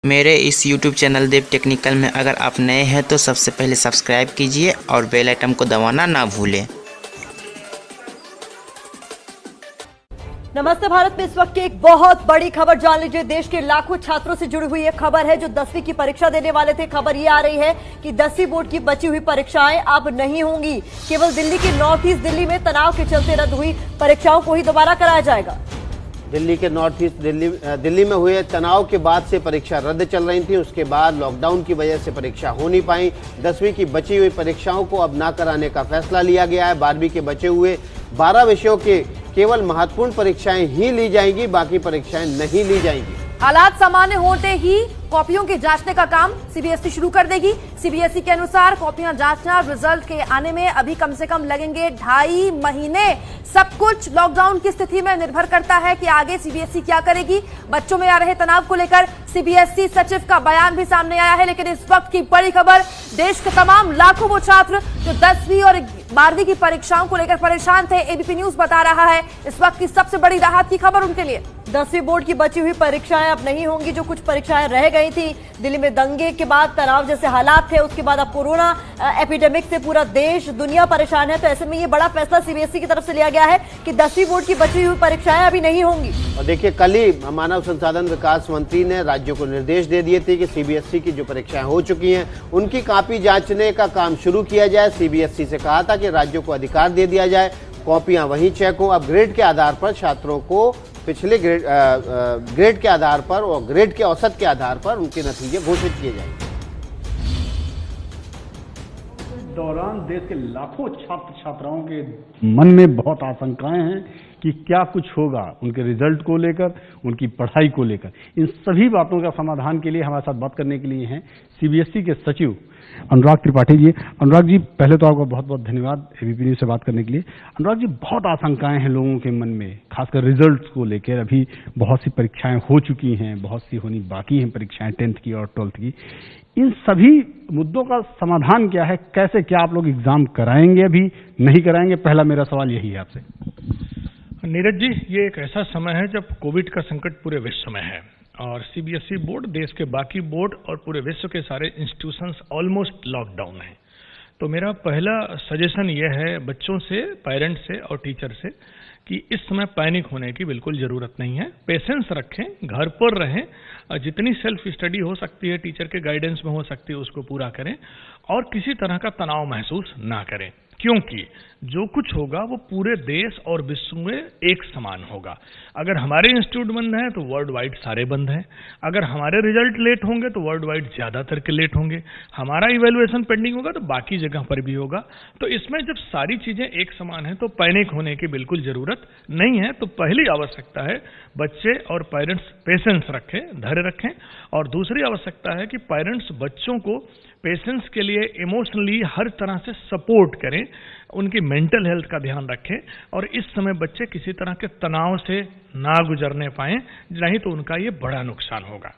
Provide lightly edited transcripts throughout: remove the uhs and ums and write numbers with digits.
मेरे इस YouTube channel देव technical में अगर आप नए हैं तो सबसे पहले सब्सक्राइब कीजिए और बेल आइकन को दबाना ना भूलें। नमस्ते भारत में इस वक्त की एक बहुत बड़ी खबर जान लीजिए। देश के लाखों छात्रों से जुड़ी हुई एक खबर है जो 10वीं की परीक्षा देने वाले थे। खबर ये आ रही है कि 10वीं बोर्ड की बची हुई परीक्षाएं अब नहीं होंगी। केवल दिल्ली के नॉर्थ ईस्ट दिल्ली में तनाव के चलते रद्द हुई परीक्षाओं को ही दोबारा कराया जाएगा। दिल्ली के नॉर्थ ईस्ट दिल्ली में हुए तनाव के बाद से परीक्षा रद्द चल रही थी। उसके बाद लॉकडाउन की वजह से परीक्षा हो नहीं पाई। 10वीं की बची हुई परीक्षाओं को अब ना कराने का फैसला लिया गया है। 12वीं के बचे हुए 12 विषयों के केवल महत्वपूर्ण परीक्षाएं ही ली जाएंगी, बाकी परीक्षाएं नहीं ली जाएंगी। हालात सामान्य होते ही कॉपियों के जांचने का काम सीबीएसई शुरू कर देगी। सीबीएसई के अनुसार कॉपियां जांचना रिजल्ट के आने में अभी कम से कम लगेंगे 2.5 महीने। सब कुछ लॉकडाउन की स्थिति में निर्भर करता है कि आगे सीबीएसई क्या करेगी। बच्चों में आ रहे तनाव को लेकर सीबीएसई सचिव का बयान भी सामने आया है। लेकिन इस वक्त की बड़ी खबर, देश के तमाम लाखों वो छात्र जो 10वीं और 12वीं की परीक्षाओं को लेकर परेशान थे, एबीपी न्यूज बता रहा है इस वक्त की सबसे बड़ी राहत की खबर उनके लिए। 10वीं बोर्ड की बची हुई परीक्षाएं अब नहीं होंगी। जो कुछ परीक्षाएं रह गई थी, दिल्ली में दंगे के बाद तनाव जैसे हालात थे, उसके बाद अब कोरोना एपिडेमिक से पूरा देश दुनिया परेशान है। तो ऐसे में ये बड़ा फैसला सीबीएसई की तरफ से लिया गया है कि 10वीं बोर्ड की बची हुई परीक्षाएं अभी नहीं होंगी। और देखिए, कल ही मानव संसाधन विकास मंत्री ने राज्यों को निर्देश दे दिए थे कि सीबीएसई की जो परीक्षाएं हो चुकी हैं उनकी कॉपी जांचने का काम शुरू किया जाए। सीबीएसई से कहा था कि राज्यों को अधिकार दे दिया जाए, कॉपियां वहीं चेक हो। अब ग्रेड के आधार पर छात्रों को पिछले ग्रेड के आधार पर और ग्रेड के औसत के आधार पर उनके नतीजे घोषित किए जाएंगे। दौरान देश के लाखों छात्र छात्राओं के मन में बहुत आशंकाएं हैं कि क्या कुछ होगा उनके रिजल्ट को लेकर, उनकी पढ़ाई को लेकर। इन सभी बातों का समाधान के लिए हमारे साथ बात करने के लिए हैं सीबीएसई के सचिव अनुराग त्रिपाठी जी। अनुराग जी, पहले तो आपका बहुत बहुत धन्यवाद एबीपी न्यूज से बात करने के लिए। अनुराग जी, बहुत आशंकाएं हैं लोगों के मन में, खासकर रिजल्ट्स को लेकर। अभी बहुत सी परीक्षाएं हो चुकी हैं, बहुत सी होनी बाकी हैं परीक्षाएं 10th की और 12th की। इन सभी मुद्दों का समाधान क्या है? कैसे, क्या आप लोग एग्जाम कराएंगे, अभी नहीं कराएंगे? पहला मेरा सवाल यही है आपसे। नीरज जी, ये एक ऐसा समय है जब कोविड का संकट पूरे विश्व में है और सीबीएसई बोर्ड, देश के बाकी बोर्ड और पूरे विश्व के सारे इंस्टीट्यूशंस ऑलमोस्ट लॉकडाउन हैं। तो मेरा पहला सजेशन ये है बच्चों से, पेरेंट्स से और टीचर से कि इस समय पैनिक होने की बिल्कुल जरूरत नहीं है। पेशेंस रखें, घर पर रहें, जितनी सेल्फ स्टडी हो सकती है, टीचर के गाइडेंस में हो सकती है, उसको पूरा करें और किसी तरह का तनाव महसूस ना करें, क्योंकि जो कुछ होगा वो पूरे देश और विश्व में एक समान होगा। अगर हमारे इंस्टीट्यूट बंद हैं तो वर्ल्ड वाइड सारे बंद हैं। अगर हमारे रिजल्ट लेट होंगे तो वर्ल्ड वाइड ज्यादातर के लेट होंगे। हमारा इवैल्यूएशन पेंडिंग होगा तो बाकी जगह पर भी होगा। तो इसमें जब सारी चीजें एक समान है तो पैनिक होने की बिल्कुल जरूरत नहीं है। तो पहली आवश्यकता है बच्चे और पेरेंट्स पेशेंस रखें, धैर्य रखें। और दूसरी आवश्यकता है कि पेरेंट्स बच्चों को पेशेंस के लिए इमोशनली हर तरह से सपोर्ट करें, उनकी मेंटल हेल्थ का ध्यान रखें और इस समय बच्चे किसी तरह के तनाव से ना गुजरने पाएं, नहीं तो उनका ये बड़ा नुकसान होगा।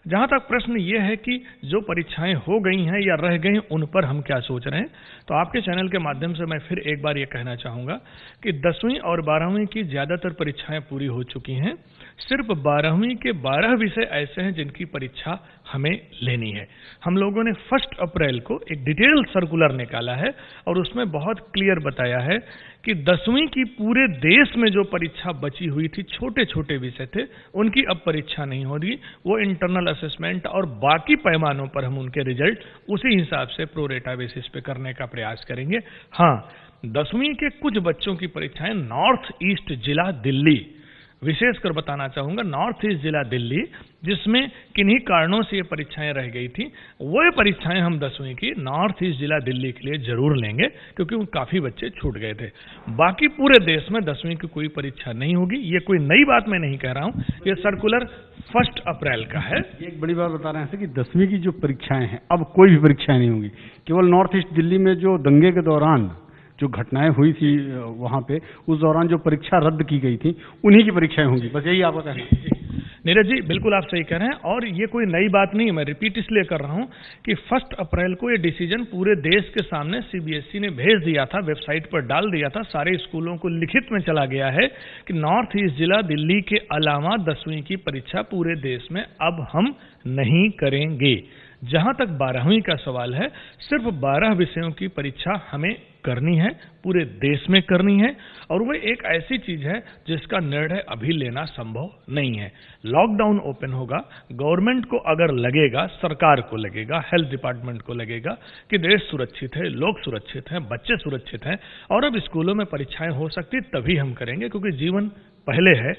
जहां तक प्रश्न ये है कि जो परीक्षाएं हो गई हैं या रह गई उन पर हम क्या सोच रहे हैं, तो आपके चैनल के माध्यम से मैं फिर एक बार ये कहना चाहूंगा कि 10वीं और 12वीं की ज्यादातर परीक्षाएं पूरी हो चुकी हैं। सिर्फ 12वीं के 12 विषय ऐसे हैं जिनकी परीक्षा हमें लेनी है। हम लोगों ने 1 अप्रैल को एक डिटेल सर्कुलर निकाला है और उसमें बहुत क्लियर बताया है कि 10वीं की पूरे देश में जो परीक्षा बची हुई थी, छोटे छोटे विषय थे, उनकी अब परीक्षा नहीं होगी। वो इंटरनल असेसमेंट और बाकी पैमानों पर हम उनके रिजल्ट उसी हिसाब से प्रोरेटा बेसिस पे करने का प्रयास करेंगे। हाँ, 10वीं के कुछ बच्चों की परीक्षाएं नॉर्थ ईस्ट जिला दिल्ली, विशेषकर बताना चाहूंगा नॉर्थ ईस्ट जिला दिल्ली, जिसमें किन्हीं कारणों से ये परीक्षाएं रह गई थी, वो परीक्षाएं हम 10वीं की नॉर्थ ईस्ट जिला दिल्ली के लिए जरूर लेंगे क्योंकि काफी बच्चे छूट गए थे। बाकी पूरे देश में 10वीं की कोई परीक्षा नहीं होगी। ये कोई नई बात मैं नहीं कह रहा हूं, ये सर्कुलर 1 अप्रैल का है। एक बड़ी बात बता रहे हैं कि 10वीं की जो परीक्षाएं हैं अब कोई भी परीक्षाएं नहीं होंगी। केवल नॉर्थ ईस्ट दिल्ली में जो दंगे के दौरान जो घटनाएं हुई थी वहां पे, उस दौरान जो परीक्षा रद्द की गई थी उन्हीं की परीक्षाएं होंगी, बस यही आपका कहना है? नीरज जी, बिल्कुल आप सही कह रहे हैं और ये कोई नई बात नहीं है। मैं रिपीट इसलिए कर रहा हूं कि 1 अप्रैल को ये डिसीजन पूरे देश के सामने सीबीएसई ने भेज दिया था, वेबसाइट पर डाल दिया था, सारे स्कूलों को लिखित में चला गया है कि नॉर्थ ईस्ट जिला दिल्ली के अलावा 10वीं की परीक्षा पूरे देश में अब हम नहीं करेंगे। जहां तक 12वीं का सवाल है, सिर्फ 12 विषयों की परीक्षा हमें करनी है, पूरे देश में करनी है और वो एक ऐसी चीज है जिसका निर्णय अभी लेना संभव नहीं है। लॉकडाउन ओपन होगा, गवर्नमेंट को अगर लगेगा, सरकार को लगेगा, हेल्थ डिपार्टमेंट को लगेगा कि देश सुरक्षित है, लोग सुरक्षित हैं, बच्चे सुरक्षित हैं और अब स्कूलों में परीक्षाएं हो सकती, तभी हम करेंगे, क्योंकि जीवन पहले है।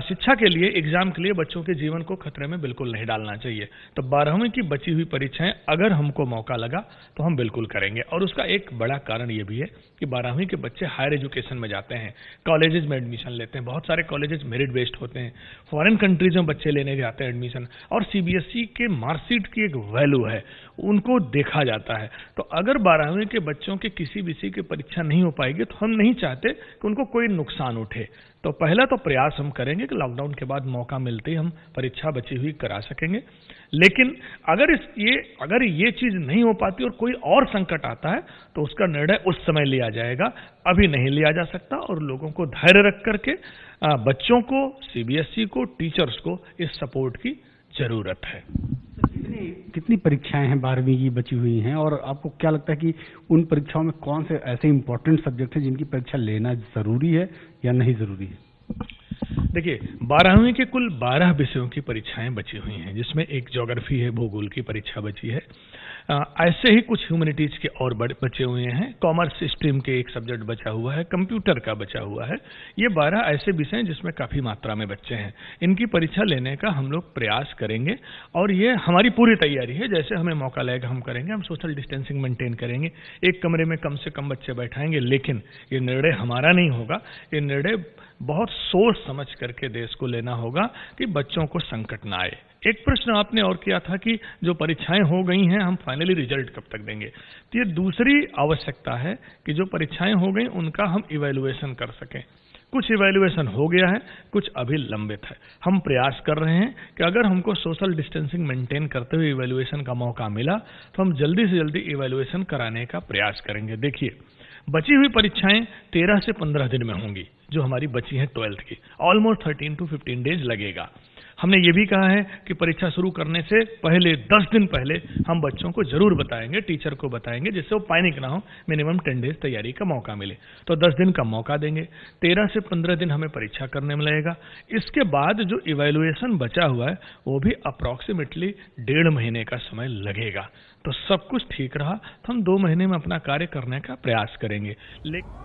शिक्षा के लिए, एग्जाम के लिए बच्चों के जीवन को खतरे में बिल्कुल नहीं डालना चाहिए। तो 12वीं की बची हुई परीक्षाएं अगर हमको मौका लगा तो हम बिल्कुल करेंगे। और उसका एक बड़ा कारण ये भी है कि 12वीं के बच्चे हायर एजुकेशन में जाते हैं, कॉलेजेस में एडमिशन लेते हैं, बहुत सारे कॉलेजेस मेरिट बेस्ड होते हैं, फॉरेन कंट्रीज में बच्चे लेने जाते हैं एडमिशन, और सीबीएसई के मार्कशीट की एक वैल्यू है, उनको देखा जाता है। तो अगर 12वीं के बच्चों के किसी विषय की परीक्षा नहीं हो पाएगी तो हम नहीं चाहते कि उनको कोई नुकसान उठे। तो पहला तो प्रयास हम करेंगे कि लॉकडाउन के बाद मौका मिलते ही हम परीक्षा बची हुई करा सकेंगे। लेकिन अगर ये चीज नहीं हो पाती और कोई और संकट आता है तो उसका निर्णय उस समय लिया जाएगा, अभी नहीं लिया जा सकता। और लोगों को धैर्य रख करके बच्चों को, सीबीएसई को, टीचर्स को इस सपोर्ट की जरूरत है। कितनी परीक्षाएं हैं 12वीं की बची हुई हैं और आपको क्या लगता है कि उन परीक्षाओं में कौन से ऐसे इंपॉर्टेंट सब्जेक्ट हैं जिनकी परीक्षा लेना जरूरी है या नहीं जरूरी है? देखिए, 12वीं के कुल 12 विषयों की परीक्षाएं बची हुई हैं, जिसमें एक ज्योग्राफी है, भूगोल की परीक्षा बची है। ऐसे ही कुछ ह्यूमैनिटीज के और बचे हुए हैं, कॉमर्स स्ट्रीम के एक सब्जेक्ट बचा हुआ है, कंप्यूटर का बचा हुआ है। ये 12 ऐसे विषय हैं जिसमें काफी मात्रा में बच्चे हैं। इनकी परीक्षा लेने का हम लोग प्रयास करेंगे और ये हमारी पूरी तैयारी है। जैसे हमें मौका लगेगा हम करेंगे, हम सोशल डिस्टेंसिंग मेंटेन करेंगे, एक कमरे में कम से कम बच्चे बैठाएंगे। लेकिन ये निर्णय हमारा नहीं होगा, ये निर्णय बहुत सोच समझ करके देश को लेना होगा कि बच्चों को संकट ना आए। एक प्रश्न आपने और किया था कि जो परीक्षाएं हो गई हैं हम फाइनली रिजल्ट कब तक देंगे। तो ये दूसरी आवश्यकता है कि जो परीक्षाएं हो गई उनका हम इवैल्यूएशन कर सकें। कुछ इवैल्यूएशन हो गया है, कुछ अभी लंबित है। हम प्रयास कर रहे हैं कि अगर हमको सोशल डिस्टेंसिंग मेंटेन करते हुए इवैल्यूएशन का मौका मिला तो हम जल्दी से जल्दी इवैल्यूएशन कराने का प्रयास करेंगे। देखिए, बची हुई परीक्षाएं 13 से 15 दिन में होंगी, जो हमारी बची हैं 12th की। ऑलमोस्ट 13 to 15 डेज लगेगा। हमने ये भी कहा है कि परीक्षा शुरू करने से पहले 10 दिन पहले हम बच्चों को जरूर बताएंगे, टीचर को बताएंगे, जिससे वो पैनिक ना हो, मिनिमम 10 डेज तैयारी का मौका मिले। तो 10 दिन का मौका देंगे, 13 से 15 दिन हमें परीक्षा करने में लगेगा। इसके बाद जो इवैल्यूएशन बचा हुआ है वो भी अप्रॉक्सीमेटली 1.5 महीने का समय लगेगा। तो सब कुछ ठीक रहा तो हम 2 महीने में अपना कार्य करने का प्रयास करेंगे। लेकिन